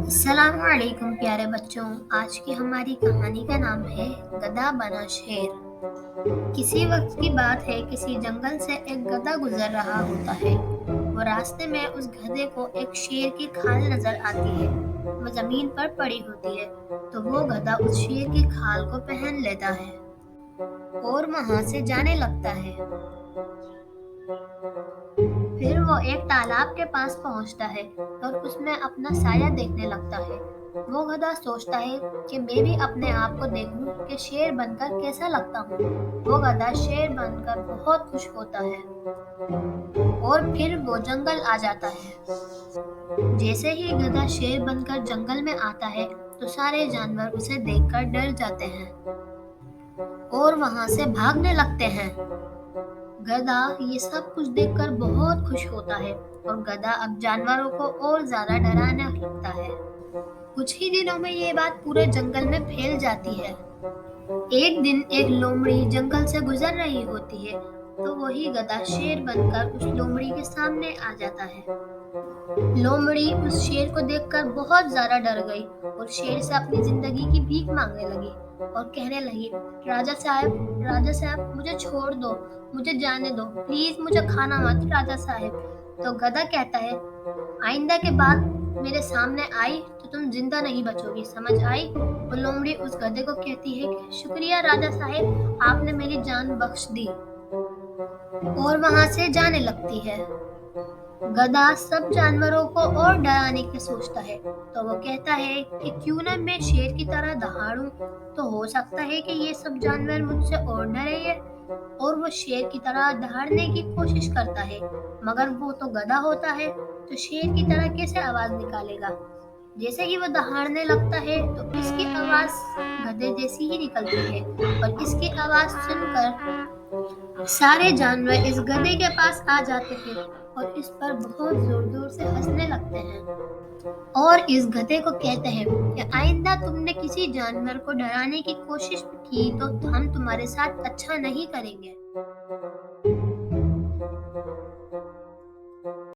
السلام علیکم پیارے بچوں، آج کی ہماری کہانی کا نام ہے گدھا بنا شیر۔ کسی وقت کی بات ہے، کسی جنگل سے ایک گدھا گزر رہا ہوتا ہے۔ وہ راستے میں اس گدھے کو ایک شیر کی کھال نظر آتی ہے۔ وہ زمین پر پڑی ہوتی ہے تو وہ گدھا اس شیر کی کھال کو پہن لیتا ہے اور وہاں سے جانے لگتا ہے۔ پھر وہ ایک تالاب کے پاس پہنچتا ہے اور اس میں اپنا سایہ دیکھنے لگتا ہے۔ وہ گدھا سوچتا ہے کہ میں بھی اپنے آپ کو دیکھوں کہ شیر بن کر کیسا لگتا ہوں۔ وہ گدھا شیر بن کر بہت خوش ہوتا ہے اور پھر وہ جنگل آ جاتا ہے۔ جیسے ہی گدھا شیر بن کر جنگل میں آتا ہے تو سارے جانور اسے دیکھ کر ڈر جاتے ہیں اور وہاں سے بھاگنے لگتے ہیں۔ گدھا یہ سب کچھ دیکھ کر بہت خوش ہوتا ہے اور گدھا اب جانوروں کو اور زیادہ ڈرانے لگتا ہے۔ کچھ ہی دنوں میں یہ بات پورے جنگل میں پھیل جاتی ہے۔ ایک دن ایک لومڑی جنگل سے گزر رہی ہوتی ہے تو وہی گدھا شیر بن کر اس لومڑی کے سامنے آ جاتا ہے۔ لومڑی اس شیر کو دیکھ کر بہت زیادہ ڈر گئی اور شیر سے اپنی زندگی کی بھیک مانگنے لگی اور کہنے لگی، راجا صاحب مجھے چھوڑ دو، مجھے جانے دو، پلیز مجھے کھانا مت راجا صاحب۔ تو گدھا کہتا ہے، آئندہ کے بعد میرے سامنے آئی تو تم زندہ نہیں بچو گی، سمجھ آئی؟ وہ لومڑی اس گدھے کو کہتی ہے کہ شکریہ راجا صاحب، آپ نے میری جان بخش دی، اور وہاں سے جانے لگتی ہے۔ گدھا سب جانوروں کو اور ڈرانے کی سوچتا ہے تو وہ کہتا ہے کہ کیوں نہ میں شیر کی طرح دہاڑوں، تو ہو سکتا ہے کہ یہ سب جانور مجھ سے اور ڈرے ہیں۔ اور وہ شیر کی طرح دہاڑنے کی کوشش کرتا ہے، مگر وہ تو گدھا ہوتا ہے تو شیر کی طرح کیسے آواز نکالے گا۔ جیسے ہی وہ دہاڑنے لگتا ہے تو اس کی آواز گدھے جیسی ہی نکلتی ہے اور اس کی آواز سن کر سارے جانور اس گدھے کے پاس آ جاتے ہیں اور اس پر بہت زور زور سے ہنسنے لگتے ہیں اور اس گدھے کو کہتے ہیں کہ آئندہ تم نے کسی جانور کو ڈرانے کی کوشش کی تو ہم تمہارے ساتھ اچھا نہیں کریں گے۔